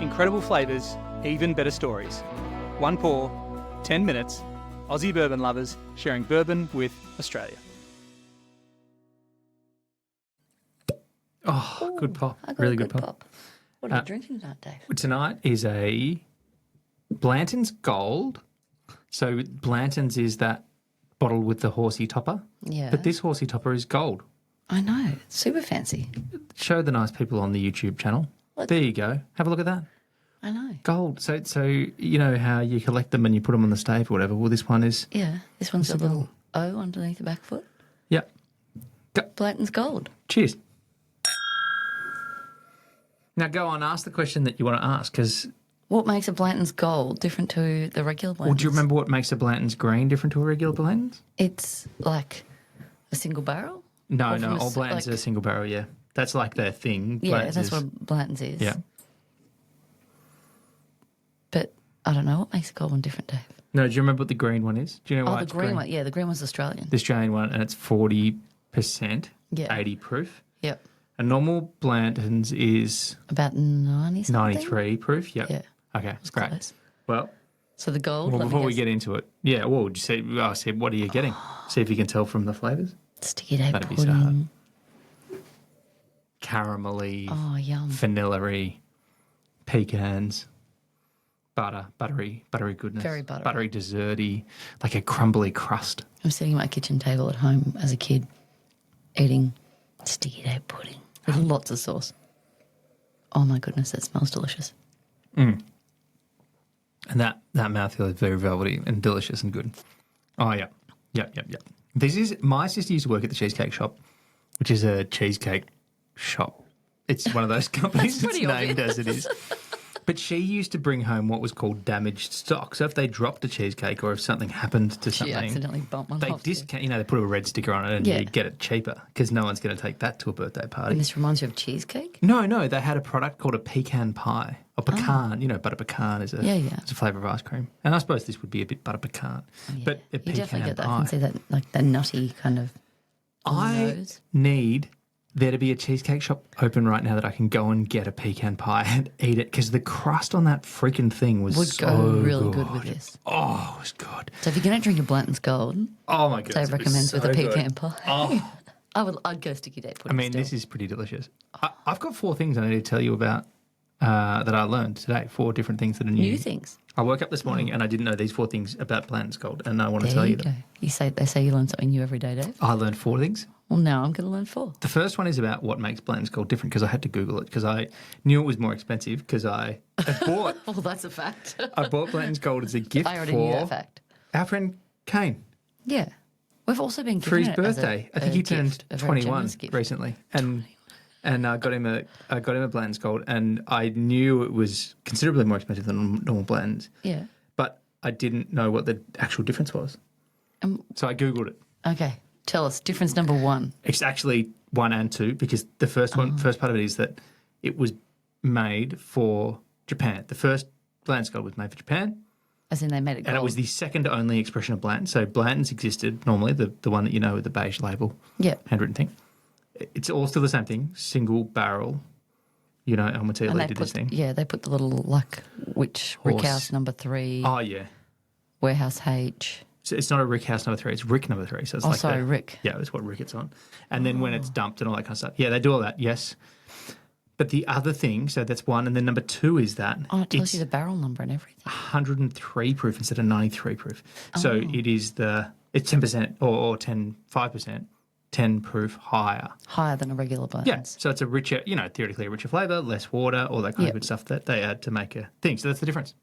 Incredible flavours, even better stories. One pour, 10 minutes. Aussie bourbon lovers sharing bourbon with Australia. Oh, good pop. I got Really a good pop. What are you drinking tonight, Dave? Tonight is a Blanton's Gold. So Blanton's is that bottle with the horsey topper. Yeah. But this horsey topper is gold. I know. It's super fancy. Show the nice people on the YouTube channel. Look. There you go. Have a look at that. I know. Gold. So you know how you collect them and you put them on the stave or whatever? Well, this one is... Yeah. This one's a little O underneath the back foot. Yeah. Blanton's Gold. Cheers. Now go on, ask the question that you want to ask, because... What makes a Blanton's Gold different to the regular Blanton's? Well, do you remember what makes a Blanton's Green different to a regular Blanton's? It's like a single barrel? No, Or from a all s- Blanton's like- are a single barrel, yeah. That's like their thing. Yeah, Blanton's that's is- what Blanton's is. Yeah. But I don't know what makes a gold one different, Dave. No, do you remember what the green one is? Do you know Oh, why the it's green one. Yeah, the green one's Australian. The Australian one, and it's 40%, Yeah. 80 proof. Yep. A normal Blanton's is About 90 something. 93 proof. Yep. Yeah. Okay, great. Close. Well, So the gold, let me before we guess. get into it, yeah, well, just say, I said, what are you getting? See if you can tell from the flavours. Sticky Dave That'd be so pudding. hard. Caramelly, Oh, yum. vanilla-y, pecans, buttery goodness. Very buttery. Buttery, desserty, like a crumbly crust. I'm sitting at my kitchen table at home as a kid eating sticky Dave pudding with lots of sauce. Oh, my goodness, that smells delicious. And that mouthfeel is very velvety and delicious and good. Oh, yeah. Yep. This is, my sister used to work at the Cheesecake Shop, which is a cheesecake shop. It's one of those companies that's pretty named obvious. as it is. But she used to bring home what was called damaged stock. So if they dropped a cheesecake or if something happened to She something, accidentally bumped one they off. discount, they put a red sticker on it and Yeah. you get it cheaper because no one's going to take that to a birthday party. And this reminds you of cheesecake? No, they had a product called a pecan pie. Or pecan, butter pecan is a, Oh. Yeah. it's a flavour of ice cream. And I suppose this would be a bit butter pecan. Yeah. But a you pecan definitely get that. I pie. can see that, like the nutty kind of I nose. need there to be a cheesecake shop open right now that I can go and get a pecan pie and eat it because the crust on that freaking thing was Would so go really good with this. Oh, it was good. So if you're going to drink a Blanton's Gold, Oh my goodness. Dave it was recommends with a so good. pecan pie. Oh, I'd go sticky Dave I pudding mean, still. this is pretty delicious. I've got 4 things I need to tell you about that I learned today. 4 different things that are new. New things. I woke up this morning and I didn't know these 4 things about Blanton's Gold, and I want to There tell you you go. them. They say you learn something new every day, Dave. I learned 4 things. Well, now I'm going to learn 4. The first one is about what makes Blanton's Gold different because I had to Google it because I knew it was more expensive because I had bought Well, that's a fact. I bought Blanton's Gold as a gift I already knew that for fact. our friend Kane Yeah. We've also been for given his it as birthday. a I think he gift, turned a very 21 generous gift. recently, and I got him a Blanton's Gold, and I knew it was considerably more expensive than normal Blanton's, Yeah. but I didn't know what the actual difference was. So I Googled it. Okay. Tell us. Difference number 1. It's actually 1 and 2 because the first part of it is that it was made for Japan. The first Blanton's Gold was made for Japan. As in they made it gold. And it was the second only expression of Blanton. So Blanton's existed normally, the one that you know with the beige label, Yeah. handwritten thing. It's all still the same thing, single barrel. Elma And they did this thing. they put the little, like, which Horse. Rickhouse number 3, Oh, yeah. Warehouse H. So it's not a Rick House number 3, it's Rick number 3. So it's Oh, like sorry, Rick. Yeah, it's what Rick it's on. And then when it's dumped and all that kind of stuff. Yeah, they do all that, yes. But the other thing, so that's 1. And then number 2 is that Oh, it tells it's you the barrel number and everything. 103 proof instead of 93 proof. So it is it's 10% or 5%, 10 proof higher. Higher than a regular Yeah, Blanton's. so it's a richer, theoretically a richer flavour, less water, all that kind Yep. of good stuff that they add to make a thing. So that's the difference.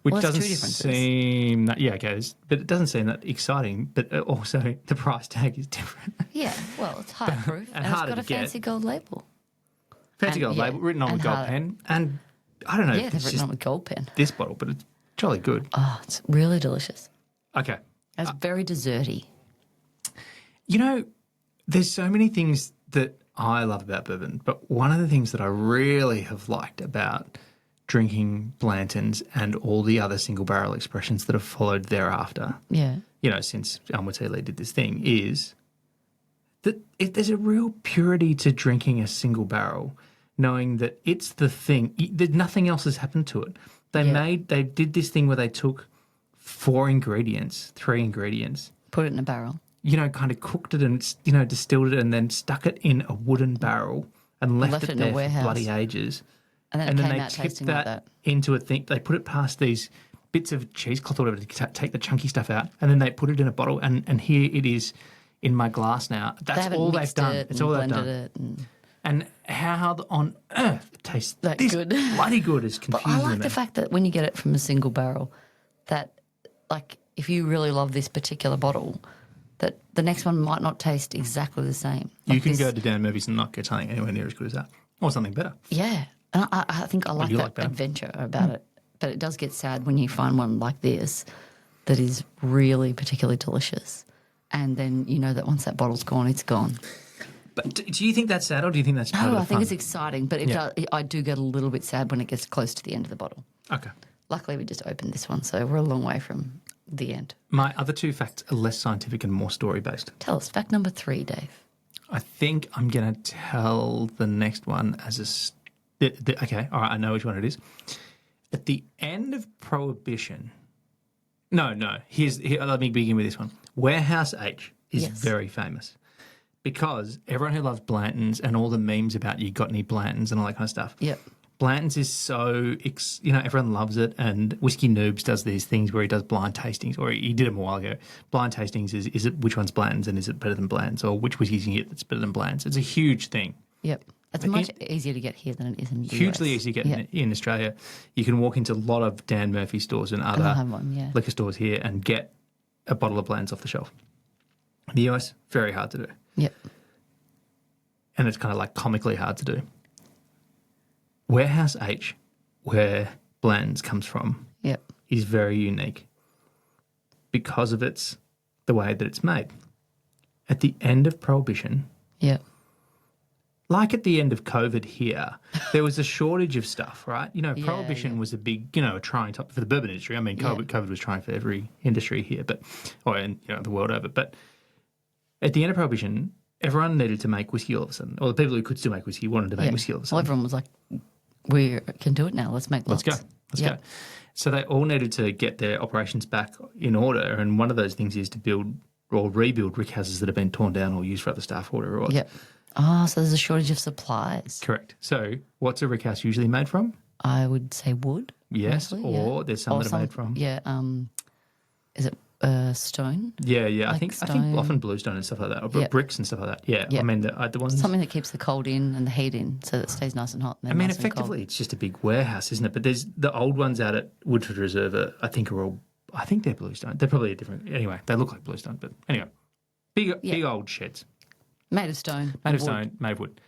Which Well, that's doesn't 2 differences. seem that, but it doesn't seem that exciting. But also the price tag is different. Yeah, well, it's high proof And and it's harder got a to get. fancy gold label. Fancy And- gold yeah, label written on and with gold harder. pen, and I don't know Yeah, if they've it's written just on with gold pen. this bottle, but it's jolly good. Oh, it's really delicious. Okay, It's very desserty. There's so many things that I love about bourbon, but one of the things that I really have liked about drinking Blanton's and all the other single barrel expressions that have followed thereafter, Yeah. since Almaty did this thing, is that if there's a real purity to drinking a single barrel. knowing that it's the thing. That nothing else has happened to it. They did this thing where they took 3 ingredients, Put it in a barrel. kind of cooked it and, distilled it and then stuck it in a wooden barrel and left it it in a there for warehouse. bloody ages. And then And it then came they out tipped tasting like that that. into a thing. They put it past these bits of cheesecloth or whatever to take the chunky stuff out, and then they put it in a bottle. And here it is in my glass now. They That's haven't all they've mixed done. it It's and all they've blended done. it. And... And how on earth it tastes That this good. bloody good is But confusing I like me. the fact that when you get it from a single barrel, that like if you really love this particular bottle, that the next one might not taste exactly the same. You Like can this- go to Dan Murphy's and not get something anywhere near as good as that, or something better. Yeah, and I think I like you that like better? adventure about it. But it does get sad when you find one like this that is really particularly delicious, and then you know that once that bottle's gone, it's gone. But do you think that's sad, or do you think that's part of No, the I think fun? it's exciting, but I do get a little bit sad when it gets close to the end of the bottle. Okay. Luckily, we just opened this one, so we're a long way from the end. My other 2 facts are less scientific and more story based. Tell us, fact number 3, Dave. I think I'm going to tell the next one as okay, all right, I know which one it is. At the end of Prohibition, no, here, let me begin with this one. Warehouse H is Yes. very famous because everyone who loves Blanton's and all the memes about you got any Blanton's and all that kind of stuff. Yep. Blanton's is so, everyone loves it, and Whiskey Noobs does these things where he does blind tastings, or he did them a while ago. Blind tastings is it which one's Blanton's and is it better than Blanton's, or which whiskies you can get that's better than Blanton's. It's a huge thing. Yep. It's much easier to get here than it is in the Hugely US. easy to get Yep. in Australia. You can walk into a lot of Dan Murphy stores and I'll other have one, yeah. liquor stores here and get a bottle of Blanton's off the shelf. In the US, very hard to do. Yep. And it's kind of like comically hard to do. Warehouse H, where Blanton's comes from, Yep. is very unique because of the way that it's made. At the end of Prohibition, Yep. like at the end of COVID here, there was a shortage of stuff, right? Prohibition was a big, a trying time for the bourbon industry. I mean, COVID was trying for every industry here, or in the world over. But at the end of Prohibition, everyone needed to make whiskey all of a sudden, or the people who could still make whiskey wanted to make whiskey all of a Well, sudden. everyone was like, we can do it now. Let's make Let's lots. go. Let's go. So they all needed to get their operations back in order. And one of those things is to build or rebuild rick houses that have been torn down or used for other stuff or whatever it was. Yep. Oh, so there's a shortage of supplies. Correct. So what's a rick house usually made from? I would say wood. Yes. mostly, Or there's some that are made from. Yeah. Is it stone? Yeah. I Like think stone. often bluestone and stuff like that, or Yep. bricks and stuff like that. Yeah. Yep. I mean, the ones. Something that keeps the cold in and the heat in so that it stays nice and hot. And I then mean, nice and cold. effectively, it's just a big warehouse, isn't it? But there's the old ones out at Woodford Reserve. I think are all. I think they're bluestone. They're probably a different. Anyway, they look like bluestone. But anyway, big old sheds. Made of stone. Made of wood. stone, made of wood.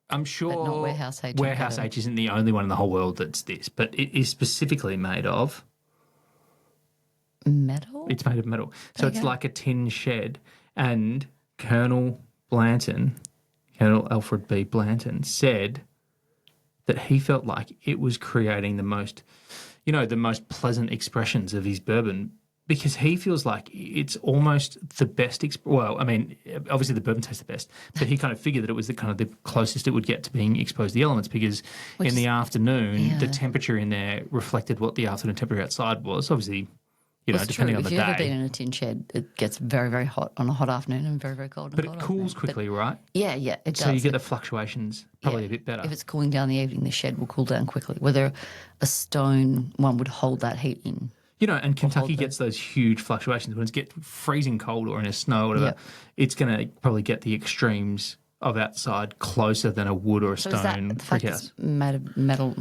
I'm sure not Warehouse H. Warehouse H isn't the only one in the whole world that's this, but it is specifically made of. Metal? It's made of metal, so There you it's go. like a tin shed. And Colonel Alfred B. Blanton, said that he felt like it was creating the most pleasant expressions of his bourbon. Because he feels like it's almost the best. Well, I mean, obviously the bourbon tastes the best, but he kind of figured that it was the closest it would get to being exposed to the elements. Because in the afternoon, the temperature in there reflected what the afternoon temperature outside was. Obviously, It's depending true. on If the you've ever been day. in a tin shed, it gets very, very hot on a hot afternoon and very, very cold on But a cold it cools afternoon. quickly, right? Yeah, it does. So you get the fluctuations probably a bit better. If it's cooling down in the evening, the shed will cool down quickly. Whether a stone one would hold that heat in. And Kentucky hold gets those huge fluctuations. When it's get freezing cold or in a snow or whatever, Yep. it's going to probably get the extremes of outside closer than a wood or a So is that stone the fact brick it's house. made of metal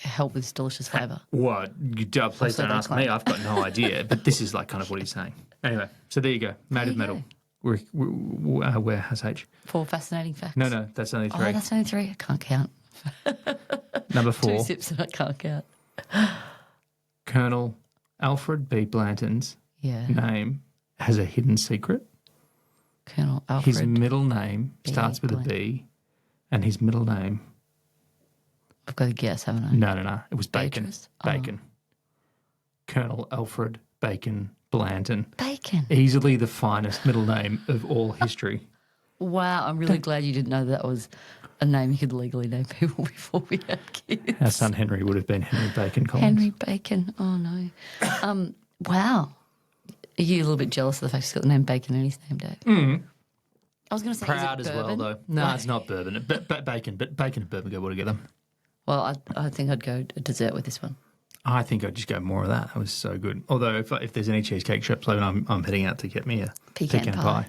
help with this delicious flavour? What? Please Also don't they ask me. claim. I've got no idea. But this is like kind of what he's saying. Anyway, so there you go. Made of you metal. Warehouse H. 4 fascinating facts. No, that's only Oh, 3. that's only 3. I can't count. Number 2 4, sips and I can't count. Colonel Alfred B. Blanton's Yeah. name has a hidden secret. Colonel Alfred. His middle name B. starts with a B, and his middle name. I've got to guess, haven't I? No. It was Bacon. Beatrice? Oh. Bacon. Colonel Alfred Bacon Blanton. Bacon. Easily the finest middle name of all history. Wow, I'm really glad you didn't know that was a name you could legally name people before we had kids. Our son Henry would have been Henry Bacon Collins. Henry Bacon. Oh, no. Wow. Are you a little bit jealous of the fact he's got the name Bacon in his name, Dave? Mm. I was going to say, Proud is it as well, bourbon? though. No, it's not bourbon. Bacon, but bacon and bourbon go well together. Well, I think I'd go a dessert with this one. I think I'd just go more of that. That was so good. Although, if there's any cheesecake shops, I'm heading out to get me a Pecan pie.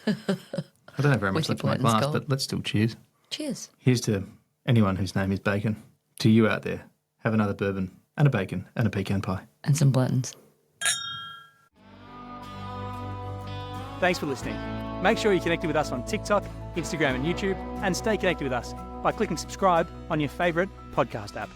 I don't have very much With left in your my Blanton's glass, Gold. but let's still cheers. Cheers. Here's to anyone whose name is Bacon. To you out there, have another bourbon and a bacon and a pecan pie. And some Blantons. Thanks for listening. Make sure you're connected with us on TikTok, Instagram and YouTube, and stay connected with us by clicking subscribe on your favourite podcast app.